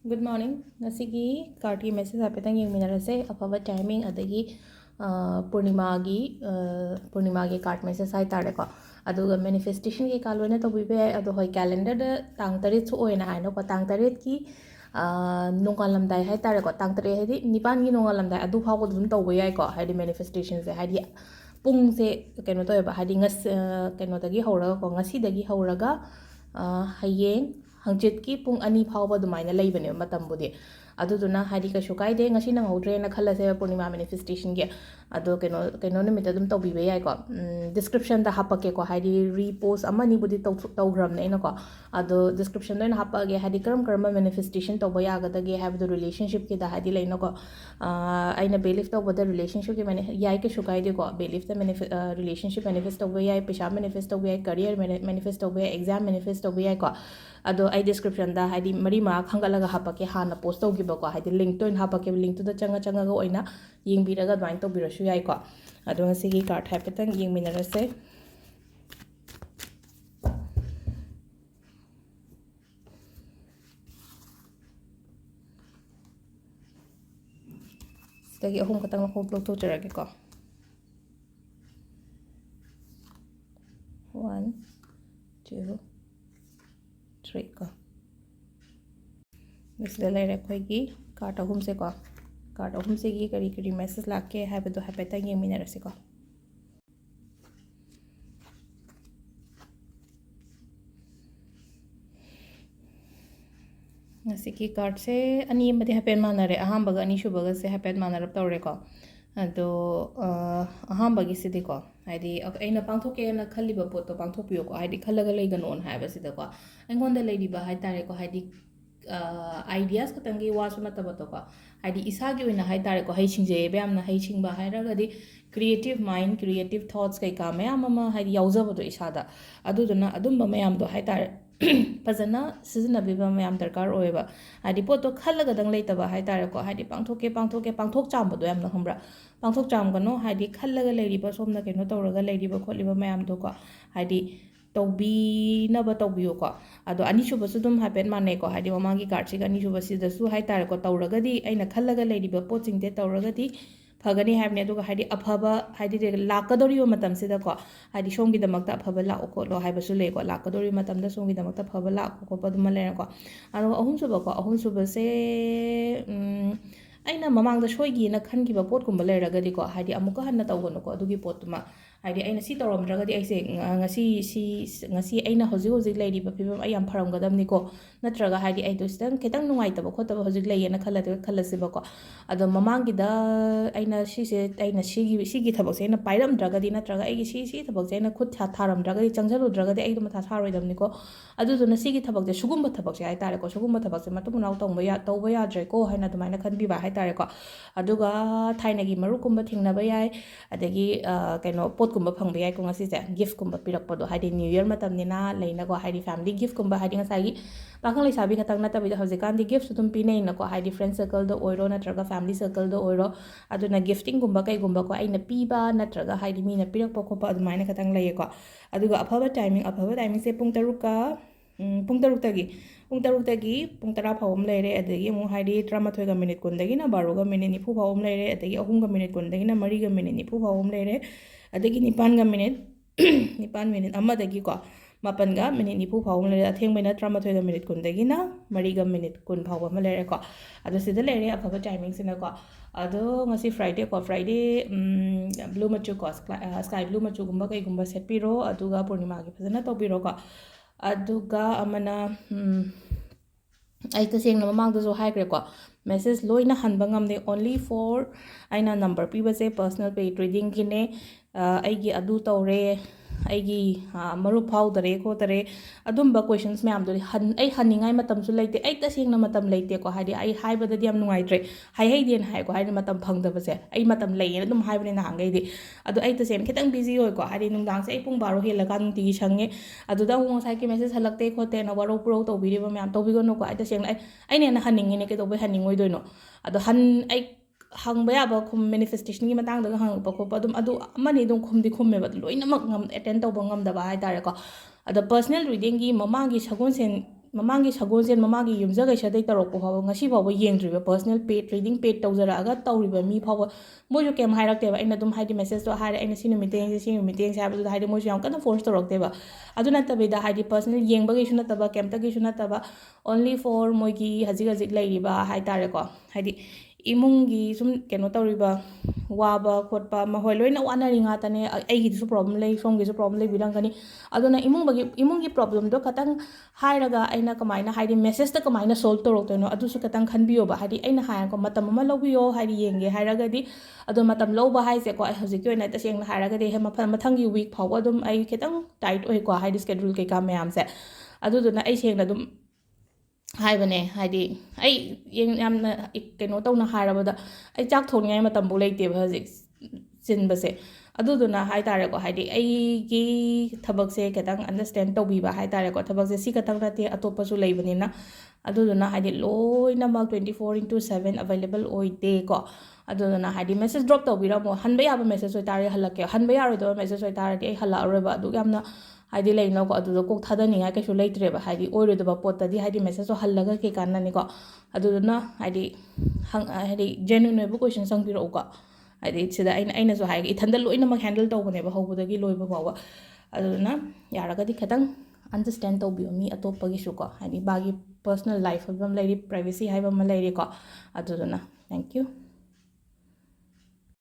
Good morning. Ngasigi karti message hapetang yengminarase afaba timing adagi purnimagi card message hai tare ko aduga manifestation ki kalwena to bibe adu hoi calendar da tang tarit su oina hai no ko tang tarit ki nongalam dai hai tare ko tang tarit hai nipan gi nongalam dai adu phaw ko dum to bo yai ko hai manifestation se hai pung se keno to ba hai ngas keno dagi hora ko ngasi dagi horaga hayeng hangchit ki pung ani phawba dumaina leibane matambudi aduduna hadi ka shukai de ngasi nang hodre na khala se purnima manifestation ge ado keno nimit adum to bibe yai ko description da hapake ko hadi repost amani budi to gram ne ko ado description da hapage hadi karam manifestation to boya ga da ge have the relationship ke da hadi leina ko aina belief to boda relationship ke mane yai ke shukai de ko belief da relationship manifest to boya pesha manifest to boya career manifest to boya exam manifest to boya ko ado ai description da hadi mari ma khangalaga hapake hana post tawgiba ko hadi link to in hapake link to da changa ga oina yengbiraga dwain to birasu yai ko ado ngasigi card hapetang yengminarase sidagi ahum katang ko blog to jarage ko 1 2 3 ko इसलिए ले रखो कि card अहम से को card अहम से की करी मैसेज लाके है बदो है पेता ये मिनर से को नसिकी कार्ड से अनि मते हैपेन मानरे अहम बग अनि शुबग से हैपेन मानरब तौरे को अदो अहम बगी सिदि को हाइदि अइना पांथोके ना खल्लिबा पोतो पांथोपियो को हाइदि खल्लगा लेगनोन हाइबा सिदा को अंगोंदा लेदिबा हाइ तारे को हाइदि ideas katangi wasu natabato ko haidi isagi oina hai tare ko hai singje bayamna hai singba hairagadi creative mind creative thoughts kai ka mayam ama haidi yaujabado isada aduduna adumba mayam do hai tare fazana sizna biba mayam darkar oeba haidi poto khallaga dang leitaba hai tare ko haidi pangthok chambado yamna humbra pangthok cham gano haidi khallaga leiriba somna keno tawraga leiriba kholiba mayam do ko haidi taubi naba taubiyo ko ado anishuba su dum happen mane ko hadi mamangi card si anishuba si da su hai tar ko tauragadi aina khallaga leiriba poching de tauragadi phagani habne aduga hadi aphaba hadi de lakadori matam sida ko hadi shongi damakta aphaba la ko lo haiba su le ko lakadori matam da shongi damakta phaba la ko padum le ko aro ahum suba se aina mamangda shoigi na khangiba pot kumba leiragadi ko hadi amuka hanna tawgono ko adugi potuma hadi aina si tawramdragadi aise ngasi aina hoji leiriba phibam ai yam pharamgadamni ko natraga hadi ai to sidam ketang nungaitaba khotaba hoji leiyena khalasiba ko ado mamangi da aina sigi thabak se na pairamdragadi natraga ai si thabak se na khut tharamdragadi changjaluddragadi ai to matha saroidamni ko adu duna sigi thabak je sugumba thabak se ai tare ko sugumba thabak se matumunau tawba yadre ko haina dumaina khanbiba hai tare ko aduga thainagi marukumba thingnaba yai adagi keno potkumba phangba yai ko ngasi se gift kumba pirakpado haidi new year matamnina leina ko haidi family gift kumba haidi ngasagi pakhang leisabi khatang natabi da hojikan di gift sudum pinei na ko haidi friend circle do oiro natraga family circle do oiro aduna gifting gumba kai gumba ko aina piba natraga haidi mina pirakpa khopa adumaina khatang leiye ko aduga afaba timing se pung taruka pung taruk tagi pung tara phawam leire adagi mu haidi 13 ga minute kundagi na 12 ga minute nifu phawam leire adagi 3 ga minute kundagi na 3 ga minute nifu phawam leire adagi 9 ga minute 9 minute amadagi ko 8 ga minute nifu phawam leire athengbaina 13 ga minute kundagi na 3 ga minute kun phawam leire ko adu sida leire afaba timing sina ko ado ngasi friday blue machu ko sky blue machu gumba kai gumba set piro aduga purnima gi phajana to piro ko aduga amana ai taseng na mamang do haigre ko message loina hanba ngamde only for aina number pibase personal pay trading gine aigi adu tawre aigi maru phawdare ko tare adumba questions mayam do ai haningai matam su leite ai taseng na matam leite ko hadi ai haibada diam nungai tre hai den hai ko hadi matam phangda base ai matam leina dum haibne na hangai di adu ai taseng khitang busy hoy ko hadi nungdang se ai pung 12 hela kan ti sange adu da ngong sai ki message halakte khote na waro pro to biri ba mayam to bigo no ko ai taseng ai ne na haningi ne ke to be haningoi doino ado han ai hangba yaba khum manifestation gi matang da hang pa ko pa dum adu amani dum khum di khum me ba loina mak ngam attend to bangam da ba hai tare ko ado personal reading gi mamang gi sagun sen ꯃꯃꯥꯡꯒꯤ ꯁꯒꯣꯜꯁꯦꯟ ꯃꯃꯥꯡꯒꯤ ꯌꯨꯝꯖꯀꯩꯁꯗꯩ ꯇꯧꯔꯛꯄ ꯐꯥꯎꯕ ꯉꯁꯤ ꯐꯥꯎꯕ ꯌꯦꯡꯗ꯭ꯔꯤꯕ personal ꯄꯦꯗ reading ꯄꯦꯗ ꯇꯧꯖꯔꯛꯑꯒ ꯇꯧꯔꯤꯕ ꯃꯤ ꯐꯥꯎꯕ ꯃꯣꯏꯁꯨ ꯀꯩꯝ ꯍꯥꯏꯔꯛꯇꯦꯕ ꯑꯩꯅ ꯑꯗꯨꯝ ꯍꯥꯏꯗꯤ ꯃꯦꯁꯦꯖꯇꯣ ꯍꯥꯏꯔꯦ ꯑꯩꯅ ꯁꯤ ꯅꯨꯃꯤꯠꯇ ꯌꯦꯡꯁꯦ ꯁꯤ ꯅꯨꯃꯤꯠꯇ ꯌꯦꯡꯁꯦ ꯍꯥꯏꯕꯗꯨꯗ ꯍꯥꯏꯗꯤ ꯃꯣꯏꯁꯨ ꯌꯥꯝ ꯀꯟꯅ ꯐꯣꯔꯁ ꯇꯧꯔꯛꯇꯦꯕ ꯑꯗꯨ ꯅꯠꯇꯕꯤꯗ ꯍꯥꯏꯗꯤ ꯄꯔꯁꯅꯦꯜ ꯌꯦꯡꯕꯒꯤꯁꯨ ꯅꯠꯇꯕ ꯀꯩꯝꯇꯒꯤꯁꯨ ꯅꯠꯇꯕ ꯑꯣꯟꯂꯤ ꯐꯣꯔ ꯃꯣꯏꯒꯤ ꯍꯧꯖꯤꯛ ꯍꯧꯖꯤꯛ ꯂꯩꯔꯤꯕ ꯍꯥꯏꯇꯥꯔꯦꯀꯣ ꯍꯥꯏꯗꯤ ꯏꯃꯨꯡꯒꯤ ꯁꯨꯝ ꯀꯩꯅꯣ ꯇꯧꯔꯤꯕ ꯋꯥꯕ ꯈꯣꯠꯄ ꯃꯈꯣꯏ ꯂꯣꯏꯅ ꯋꯥꯅꯔꯤ ꯉꯥꯛꯇꯅꯦ ꯑꯩꯒꯤꯗꯨꯁꯨ ꯄ꯭ꯔꯣꯕ꯭ꯂꯦꯝ ꯂꯩ ꯁꯣꯝꯒꯤꯁꯨ ꯄ꯭ꯔꯣꯕ꯭ꯂꯦꯝ ꯂꯩꯕꯤꯔꯝꯒꯅꯤ ꯑꯗꯨꯅ ꯏꯃꯨꯡꯒꯤ ꯄ꯭ꯔꯣꯕ꯭ꯂꯦꯝꯗꯣ ꯈꯇꯪ ꯍꯥꯏꯔꯒ ꯑꯩꯅ ꯀꯃꯥꯏꯅ ꯍꯥꯏꯗꯤ ꯃꯦꯁꯦꯖꯇ ꯀꯃꯥꯏꯅ ꯁꯣꯜꯕ ꯇꯧꯔꯛꯇꯣꯏꯅꯣ ꯑꯗꯨꯁꯨ ꯈꯇꯪ ꯈꯟꯕꯤꯌꯣꯕ ꯍꯥꯏꯗꯤ ꯑꯩꯅ ꯍꯥꯏꯔꯦꯀꯣ ꯃꯇꯝ ꯑꯃ ꯂꯧꯕꯤꯌꯣ ꯍꯥꯏꯗꯤ ꯌꯦꯡꯒꯦ ꯍꯥꯏꯔꯒꯗꯤ ꯑꯗꯣ ꯃꯇꯝ ꯂꯧꯕ ꯍꯥꯏꯁꯦꯀꯣ ꯑꯩ ꯍꯧꯖꯤꯛꯀꯤ ꯑꯣꯏꯅ ꯇꯁꯦꯡꯅ ꯍꯥꯏꯔꯒꯗꯤ ꯃꯊꯪꯒꯤ ꯋꯤꯛ ꯐꯥꯎꯕ ꯑꯗꯨꯝ ꯑꯩ ꯈꯤꯇꯪ ꯇꯥꯏꯠ ꯑꯣꯏꯀꯣ ꯍꯥꯏꯗꯤ ꯁ꯭ꯀꯦꯗꯨꯜ ꯀꯩꯀꯥ ꯃꯌꯥꯝꯁꯦ ꯑꯗꯨꯗꯨꯅ ꯑꯩ ꯁꯦꯡꯅ ꯑꯗꯨꯝ ꯍꯥꯏꯕꯅꯦ ꯍꯥꯏꯗꯤ ꯑꯩ ꯌꯥꯝꯅ ꯀꯩꯅꯣ ꯇꯧꯅ ꯍꯥꯏꯔꯕꯗ ꯑꯩ ꯆꯥꯛ ꯊꯣꯡꯅꯤꯡꯉꯥꯏ ꯃꯇꯝꯐꯥꯎ ꯂꯩꯇꯦꯕ ꯍꯧꯖꯤꯛ ꯆꯤꯟꯕꯁꯦ ꯑꯗꯨꯗꯨꯅ ꯍꯥꯏꯇꯥꯔꯦꯀꯣ ꯍꯥꯏꯗꯤ ꯑꯩꯒꯤ ꯊꯕꯛꯁꯦ ꯈꯤꯇꯪ ꯑꯟꯗꯔꯁꯇꯦꯟ ꯇꯧꯕꯤꯕ ꯍꯥꯏꯇꯥꯔꯦꯀꯣ ꯊꯕꯛꯁꯦ ꯁꯤ ꯈꯛꯇꯪ ꯅꯠꯇꯦ ꯑꯇꯣꯞꯄꯁꯨ ꯂꯩꯕꯅꯤꯅ ꯑꯗꯨꯗꯨꯅ ꯍꯥꯏꯗꯤ ꯂꯣꯏꯅꯃꯛ 24/7 ꯑꯦꯕꯥꯏꯂꯦꯕꯜ ꯑꯣꯏꯗꯦꯀꯣ ꯑꯗꯨꯗꯨꯅ ꯍꯥꯏꯗꯤ ꯃꯦꯁꯦꯖ ꯗ꯭ꯔꯣꯞ ꯇꯧꯕꯤꯔꯝꯃꯣ ꯍꯟꯕ ꯌꯥꯕ ꯃꯦꯁꯦꯖ ꯑꯣꯏꯇꯥꯔꯗꯤ ꯍꯜꯂꯛꯀꯦ ꯍꯟꯕ ꯌꯥꯔꯣꯏꯗꯕ ꯃꯦꯁꯦꯖ ꯑꯣꯏꯇꯥꯔꯗꯤ ꯑꯩ ꯍꯜꯂꯛꯑꯔꯣꯏꯕ ꯑꯗꯨꯛ ꯌꯥꯝꯅ ꯍꯥꯏꯗꯤ ꯂꯩꯅꯀꯣ ꯑꯗꯨꯗ ꯀꯣꯛ ꯊꯥꯗꯅꯤꯡꯉꯥꯏ ꯀꯩꯁꯨ ꯂꯩꯇ꯭ꯔꯦꯕ ꯍꯥꯏꯗꯤ ꯑꯣꯏꯔꯣꯏꯗꯕ ꯄꯣꯠꯇꯗꯤ ꯍꯥꯏꯗꯤ ꯃꯦꯁꯦꯖꯇꯣ ꯍꯜꯂꯒ ꯀꯩ ꯀꯥꯟꯅꯅꯤꯀꯣ ꯑꯗꯨꯗꯨꯅ ꯍꯥꯏꯗꯤ ꯖꯦꯅꯨꯏꯟ ꯑꯣꯏꯕ ꯀꯣꯏꯁꯟ ꯍꯪꯕꯤꯔꯛꯎꯀꯣ ꯍꯥꯏꯗꯤ ꯁꯤꯗ ꯑꯩꯅꯁꯨ ꯍꯥꯏꯒꯦ ꯏꯊꯟꯗ ꯂꯣꯏꯅꯃꯛ ꯍꯦꯟꯗꯜ ꯇꯧꯕꯅꯦꯕ ꯍꯧꯕꯗꯒꯤ ꯂꯣꯏꯕ ꯐꯥꯎꯕ ꯑꯗꯨꯗꯨꯅ ꯌꯥꯔꯒꯗꯤ ꯈꯤꯇꯪ ꯑꯟꯗꯔꯁꯇꯦꯟ ꯇꯧꯕꯤꯌꯣ ꯃꯤ ꯑꯇꯣꯞꯄꯒꯤꯁꯨꯀꯣ ꯍꯥꯏꯗꯤ ꯃꯥꯒꯤ ꯄꯔꯁꯣꯅꯦꯜ ꯂꯥꯏꯐ ꯍꯥꯏꯕ ꯑꯃ ꯂꯩꯔꯤ ꯄ꯭ꯔꯥꯏꯚꯦꯁꯤ ꯍꯥꯏꯕ ꯑꯃ ꯂꯩꯔꯤꯀꯣ ꯑꯗꯨꯗꯨꯅ ꯊꯦꯡꯛ ꯌꯨ